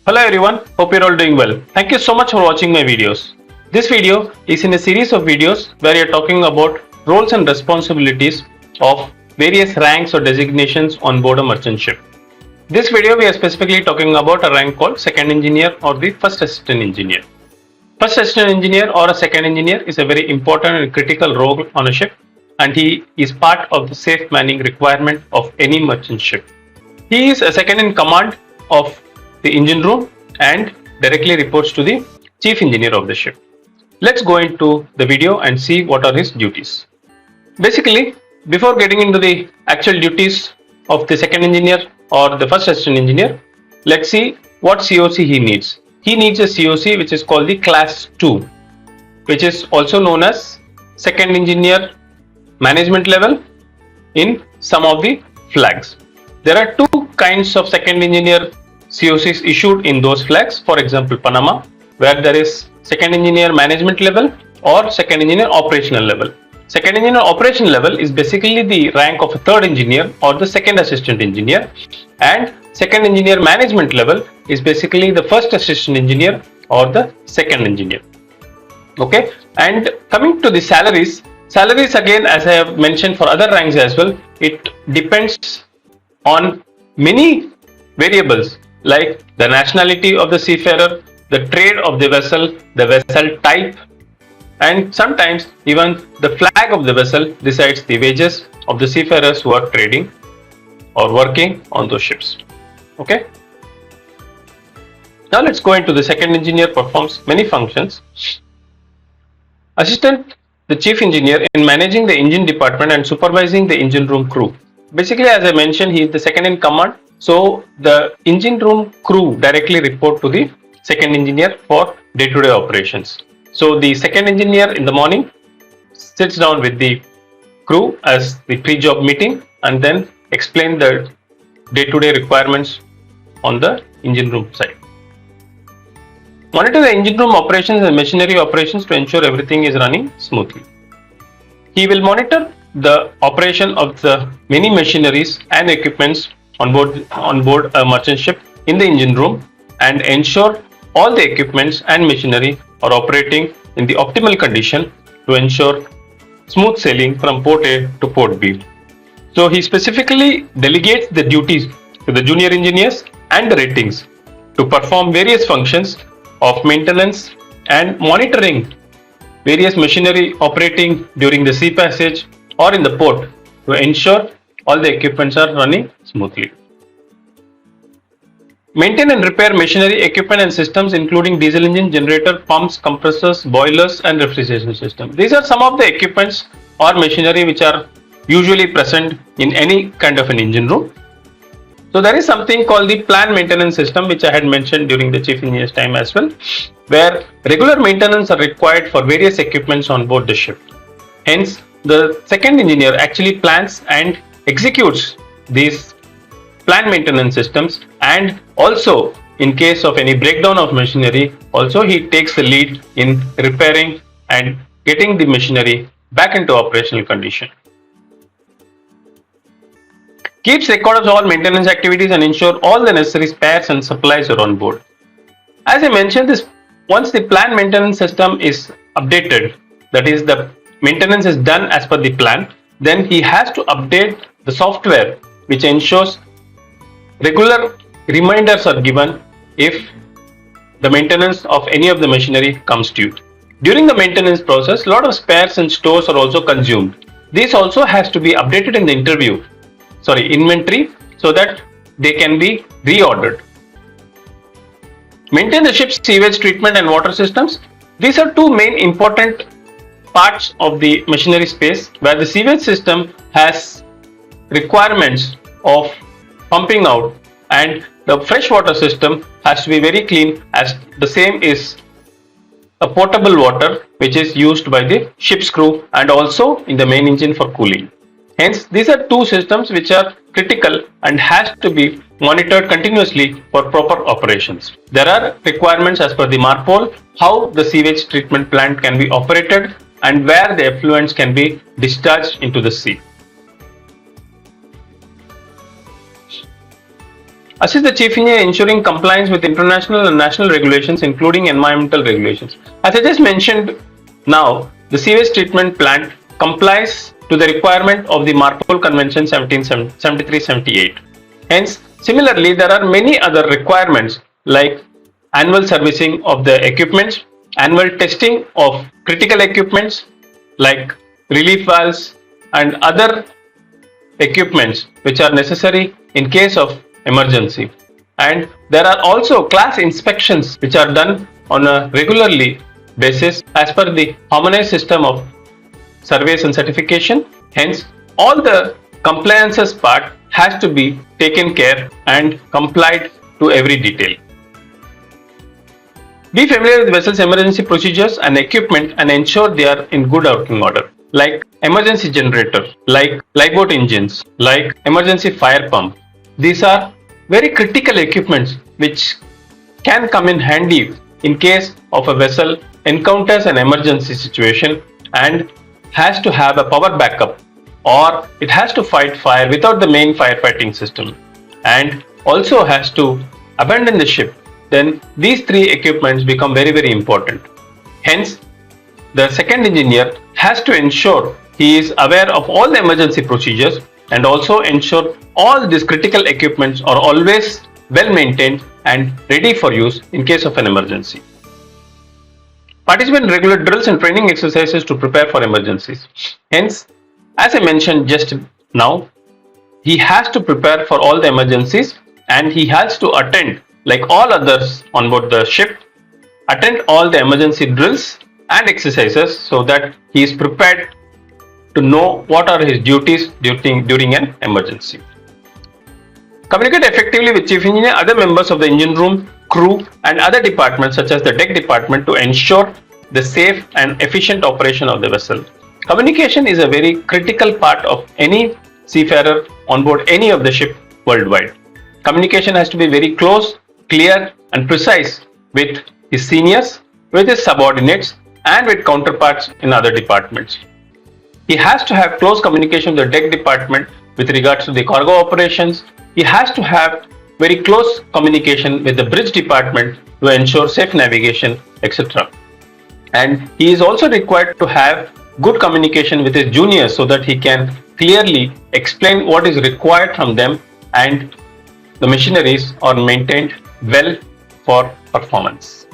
Hello everyone, hope you're all doing well. Thank you so much for watching my videos. This video is in a series of videos where you're talking about roles and responsibilities of various ranks or designations on board a merchant ship. This video we are specifically talking about a rank called second engineer or the first assistant engineer. First assistant engineer or a second engineer is a very important and critical role on a ship, and he is part of the safe manning requirement of any merchant ship. He is a second in command of the engine room and directly reports to the chief engineer of the ship. Let's go into the video and see what are his duties. Basically, before getting into the actual duties of the second engineer or the first assistant engineer, let's see what COC he needs. He needs a COC which is called the class 2, which is also known as second engineer management level in some of the flags. There are two kinds of second engineer COCs issued in those flags. For example, Panama, where there is second engineer management level or second engineer operational level. Second engineer operational level is basically the rank of a third engineer or the second assistant engineer, and second engineer management level is basically the first assistant engineer or the second engineer. Okay, and coming to the salaries again, as I have mentioned for other ranks as well, it depends on many variables like the nationality of the seafarer, the trade of the vessel type, and sometimes even the flag of the vessel decides the wages of the seafarers who are trading or working on those ships. Okay. Now let's go into the second engineer performs many functions. Assistant the chief engineer in managing the engine department and supervising the engine room crew. Basically, as I mentioned, he is the second in command. So the engine room crew directly report to the second engineer for day-to-day operations. So the second engineer in the morning sits down with the crew as the pre-job meeting and then explain the day-to-day requirements on the engine room side. Monitor the engine room operations and machinery operations to ensure everything is running smoothly. He will monitor the operation of the many machineries and equipments on board a merchant ship in the engine room and ensure all the equipments and machinery are operating in the optimal condition to ensure smooth sailing from port A to port B. So he specifically delegates the duties to the junior engineers and the ratings to perform various functions of maintenance and monitoring various machinery operating during the sea passage or in the port to ensure all the equipments are running smoothly. Maintain and repair machinery, equipment and systems including diesel engine, generator, pumps, compressors, boilers and refrigeration system. These are some of the equipments or machinery which are usually present in any kind of an engine room. So there is something called the planned maintenance system, which I had mentioned during the chief engineer's time as well, where regular maintenance are required for various equipments on board the ship. Hence, the second engineer actually plans and executes these planned maintenance systems, and also in case of any breakdown of machinery, also he takes the lead in repairing and getting the machinery back into operational condition. Keeps record of all maintenance activities and ensure all the necessary spares and supplies are on board. As I mentioned, this once the planned maintenance system is updated, that is the maintenance is done as per the plan, then he has to update the software which ensures regular reminders are given if the maintenance of any of the machinery comes due. During the maintenance process, a lot of spares and stores are also consumed. This also has to be updated in the inventory so that they can be reordered. Maintain the ship's sewage treatment and water systems. These are two main important parts of the machinery space, where the sewage system has requirements of pumping out and the freshwater system has to be very clean, as the same is a potable water which is used by the ship's crew and also in the main engine for cooling. Hence, these are two systems which are critical and has to be monitored continuously for proper operations. There are requirements as per the MARPOL how the sewage treatment plant can be operated and where the effluents can be discharged into the sea. Assist the chief engineer ensuring compliance with international and national regulations, including environmental regulations. As I just mentioned, now the sewage treatment plant complies to the requirement of the Marpol Convention 1773-78. Hence, similarly, there are many other requirements like annual servicing of the equipments, annual testing of critical equipments like relief valves and other equipments which are necessary in case of emergency. And there are also class inspections which are done on a regularly basis as per the harmonized system of surveys and certification. Hence, all the compliances part has to be taken care and complied to every detail. Be familiar with vessel's emergency procedures and equipment and ensure they are in good working order, like emergency generator, like lifeboat engines, like emergency fire pump. These are very critical equipments which can come in handy in case of a vessel encounters an emergency situation and has to have a power backup, or it has to fight fire without the main firefighting system and also has to abandon the ship. Then these three equipments become very important. Hence, the second engineer has to ensure he is aware of all the emergency procedures and also ensure all these critical equipments are always well maintained and ready for use in case of an emergency. Participate in regular drills and training exercises to prepare for emergencies. Hence, as I mentioned just now, he has to prepare for all the emergencies and he has to attend, like all others on board the ship, attend all the emergency drills and exercises so that he is prepared to know what are his duties during an emergency. Communicate effectively with chief engineer, other members of the engine room, crew and other departments such as the deck department to ensure the safe and efficient operation of the vessel. Communication is a very critical part of any seafarer on board any of the ship worldwide. Communication has to be very close, clear and precise with his seniors, with his subordinates and with counterparts in other departments. He has to have close communication with the deck department with regards to the cargo operations. He has to have very close communication with the bridge department to ensure safe navigation, etc. And he is also required to have good communication with his juniors so that he can clearly explain what is required from them and the machineries are maintained well for performance.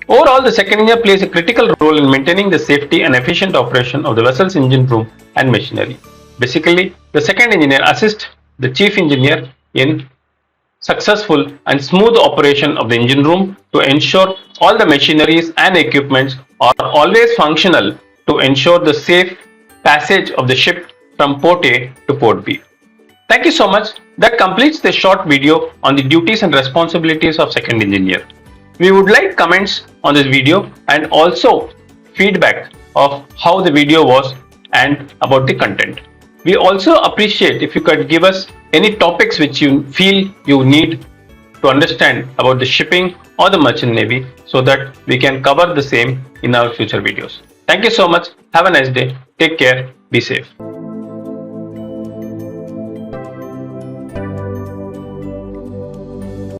Overall, the second engineer plays a critical role in maintaining the safety and efficient operation of the vessel's engine room and machinery. Basically, the second engineer assists the chief engineer in successful and smooth operation of the engine room to ensure all the machineries and equipments are always functional to ensure the safe passage of the ship from port A to port B. Thank you so much. That completes the short video on the duties and responsibilities of second engineer. We would like comments on this video and also feedback of how the video was and about the content. We also appreciate if you could give us any topics which you feel you need to understand about the shipping or the merchant navy so that we can cover the same in our future videos. Thank you so much. Have a nice day. Take care. Be safe.